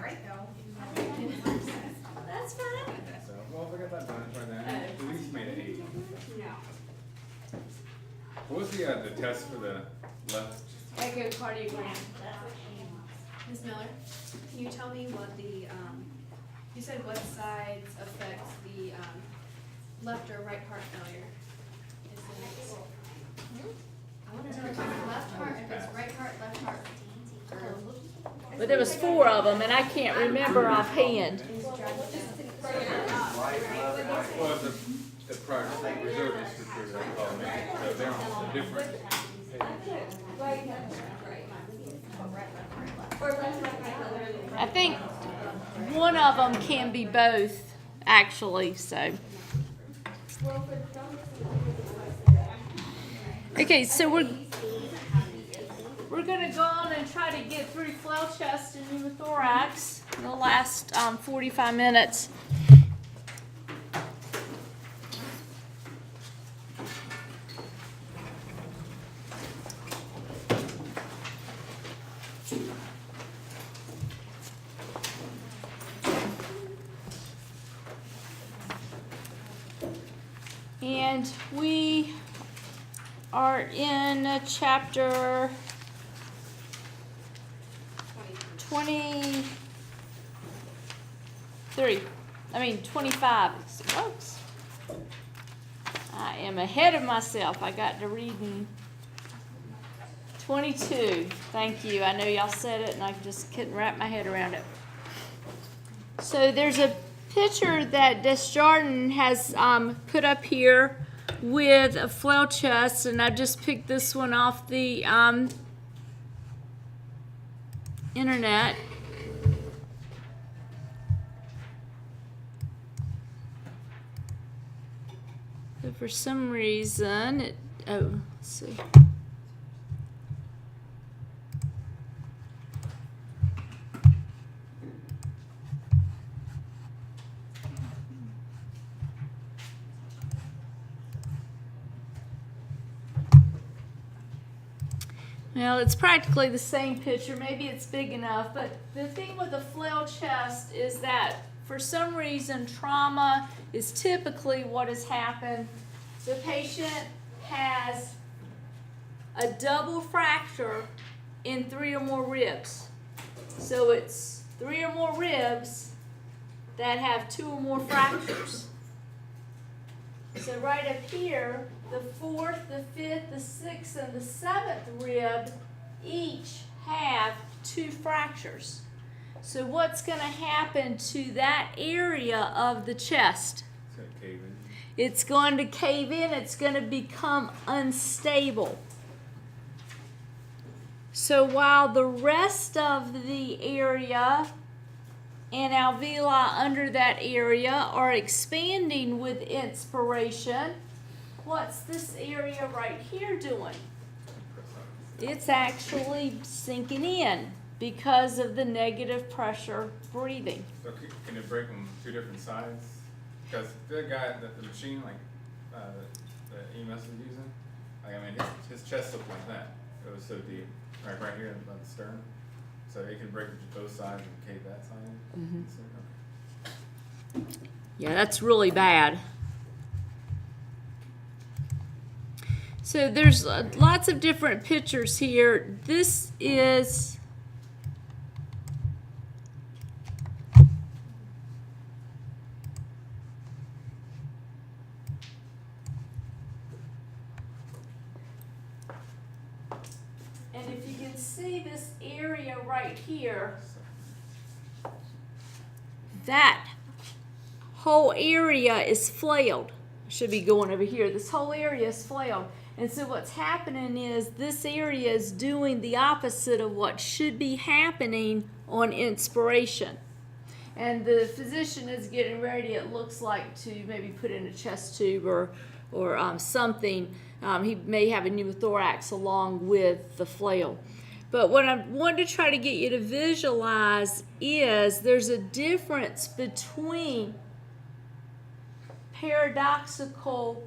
right though. That's fine. So, well, if I got that done, try that. At least made it 8. No. What was the test for the left? Echocardiogram. Ms. Miller, can you tell me what the, you said what sides affects the, left or right heart failure? Is it, I wanna know if it's left heart, if it's right heart, left heart. But there was 4 of them, and I can't remember offhand. Well, the prior reservist recruiter, they call me. So they're on a different page. I think one of them can be both, actually, so. Okay, so we're gonna go on and try to get through flail chest and pneumothorax in the last 45 minutes. And we are in chapter 25. Whoops. I am ahead of myself. I got to reading 22. Thank you. I know y'all said it and I just couldn't wrap my head around it. So there's a picture that Desjardins has put up here with a flail chest, and I just picked this one off the internet. But for some reason, let's see. Well, it's practically the same picture. Maybe it's big enough, but the thing with a flail chest is that for some reason trauma is typically what has happened. The patient has a double fracture in 3 or more ribs. So it's 3 or more ribs that have 2 or more fractures. So right up here, the 4th, the 5th, the 6th, and the 7th rib each have 2 fractures. So what's going to happen to that area of the chest? It's gonna cave in. It's going to cave in. It's going to become unstable. So while the rest of the area and alveoli under that area are expanding with inspiration, what's this area right here doing? It's actually sinking in because of the negative pressure breathing. So can it break them 2 different sides? Because the guy, the machine, like the EMS was using, like I mean, his chest looked like that. It was so deep, right here on the stern. So it can break both sides and cave that side. Mm-hmm. So, okay. Yeah, that's really bad. So there's lots of different pictures here. This is and if you can see this area right here, that whole area is flailed. Should be going over here. This whole area is flailed. And so what's happening is this area is doing the opposite of what should be happening on inspiration. And the physician is getting ready, it looks like, to maybe put in a chest tube or something. He may have a pneumothorax along with the flail. But what I want to try to get you to visualize is there's a difference between paradoxical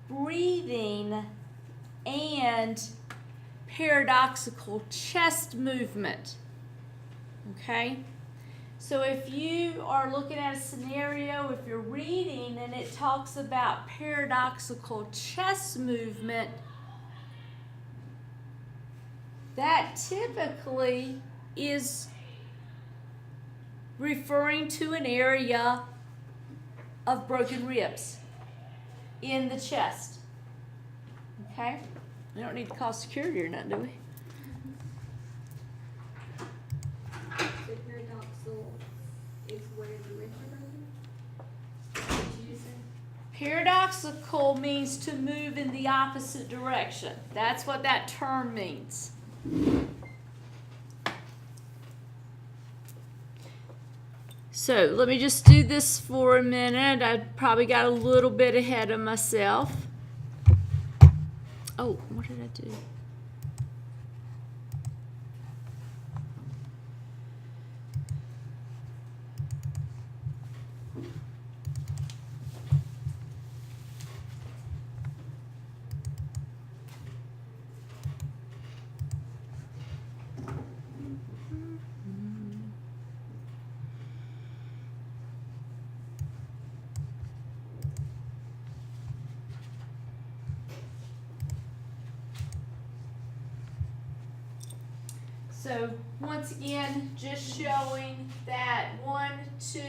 breathing and paradoxical chest movement. Okay? So if you are looking at a scenario, if you're reading and it talks about paradoxical chest movement, that typically is referring to an area of broken ribs in the chest. Okay? We don't need to call security or nothing, do we? The paradoxal is where the ribs are broken? What did you say? Paradoxical means to move in the opposite direction. That's what that term means. So let me just do this for a minute. I probably got a little bit ahead of myself. Oh, what did I do? So once again, just showing that 1, 2,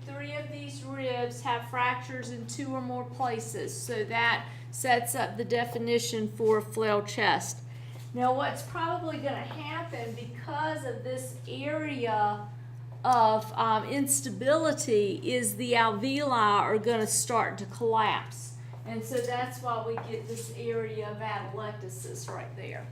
3 of these ribs have fractures in 2 or more places. So that sets up the definition for a flail chest. Now what's probably going to happen because of this area of instability is the alveoli are going to start to collapse. And so that's why we get this area of atelectasis right there.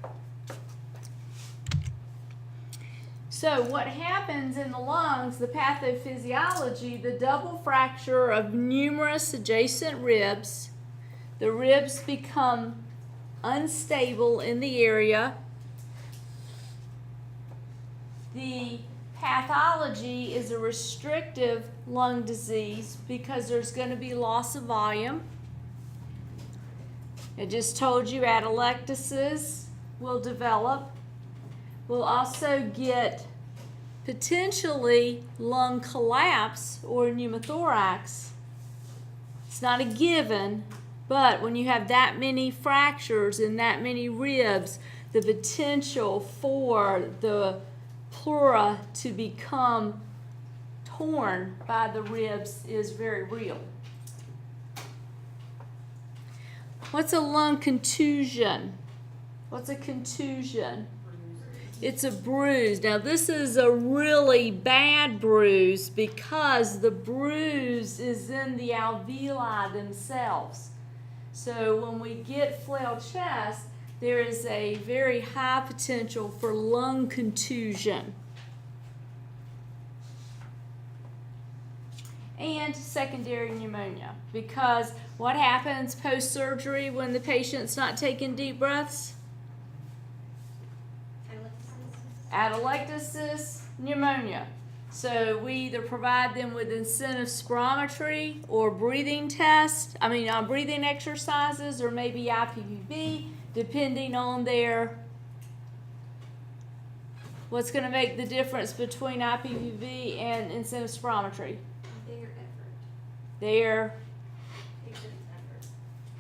So what happens in the lungs, the pathophysiology, the double fracture of numerous adjacent ribs, the ribs become unstable in the area. The pathology is a restrictive lung disease because there's going to be loss of volume. I just told you atelectasis will develop. We'll also get potentially lung collapse or pneumothorax. It's not a given, but when you have that many fractures and that many ribs, the potential for the pleura to become torn by the ribs is very real. What's a lung contusion? What's a contusion? It's a bruise. Now this is a really bad bruise because the bruise is in the alveoli themselves. So when we get flail chest, there is a very high potential for lung contusion. And secondary pneumonia, because what happens post-surgery when the patient's not taking deep breaths? Atelectasis, pneumonia. So we either provide them with incentive spirometry or breathing breathing exercises, or maybe IPPB, depending on what's going to make the difference between IPPB and incentive spirometry. Their Patient's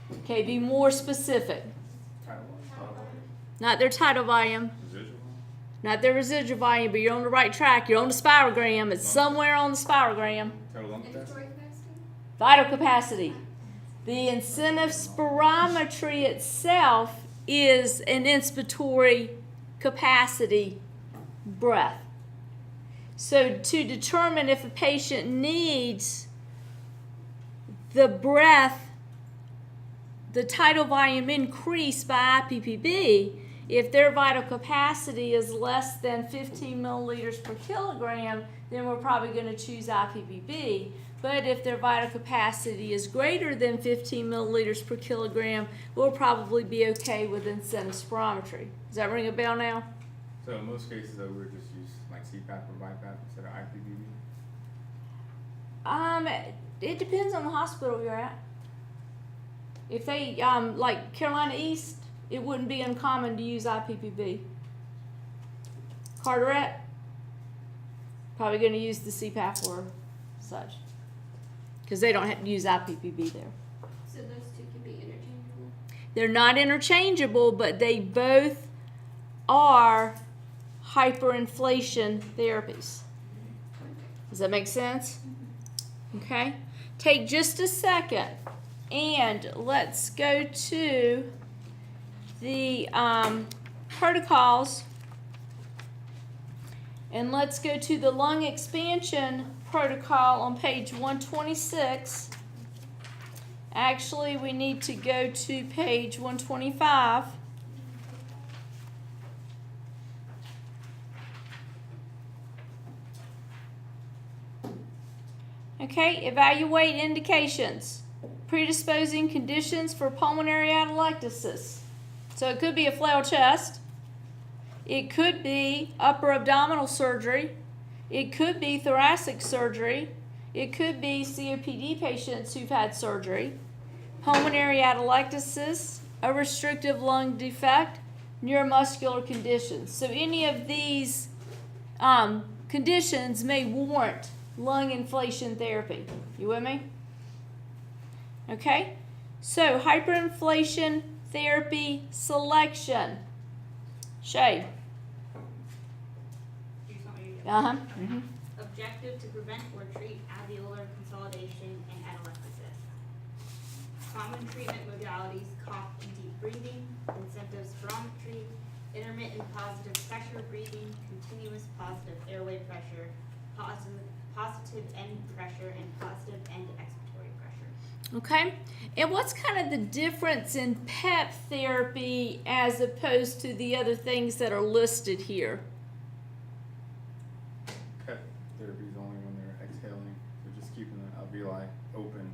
effort. Okay, be more specific. Tidal volume? Not their tidal volume, Residual? not their residual volume, but you're on the right track. You're on the spirogram. It's somewhere on the spirogram. Total lung capacity? Inspiratory capacity? Vital capacity. The incentive spirometry itself is an inspiratory capacity breath. So to determine if a patient needs the breath, the tidal volume increase by IPPB, if their vital capacity is less than 15 milliliters per kilogram, then we're probably going to choose IPPB. But if their vital capacity is greater than 15 milliliters per kilogram, we'll probably be okay with incentive spirometry. Does that ring a bell now? So in most cases, though, we're just use like CPAP or BiPAP instead of IPPB? It depends on the hospital you're at. If they, like Carolina East, it wouldn't be uncommon to use IPPB. Carteret, probably going to use the CPAP or such, because they don't have to use IPPB there. So those two can be interchangeable? They're not interchangeable, but they both are hyperinflation therapies. Does that make sense? Okay. Take just a second and let's go to the protocols, and let's go to the lung expansion protocol on page 126. Actually, we need to go to page 125. Okay, evaluate indications. Predisposing conditions for pulmonary atelectasis. So it could be a flail chest. It could be upper abdominal surgery. It could be thoracic surgery. It could be COPD patients who've had surgery. Pulmonary atelectasis, a restrictive lung defect, neuromuscular conditions. So any of these conditions may warrant lung inflation therapy. You with me? Okay, so hyperinflation therapy selection. Shay. You just want me to do Uh-huh. that? Mhm. Objective to prevent or treat alveolar consolidation and atelectasis. Common treatment modalities: cough and deep breathing, incentive spirometry, intermittent positive pressure breathing, continuous positive airway pressure, positive end pressure, and positive end expiratory pressure. Okay, and what's kind of the difference in PEP therapy as opposed to the other things that are listed here? PEP therapy is only when they're exhaling, so just keeping the alveoli open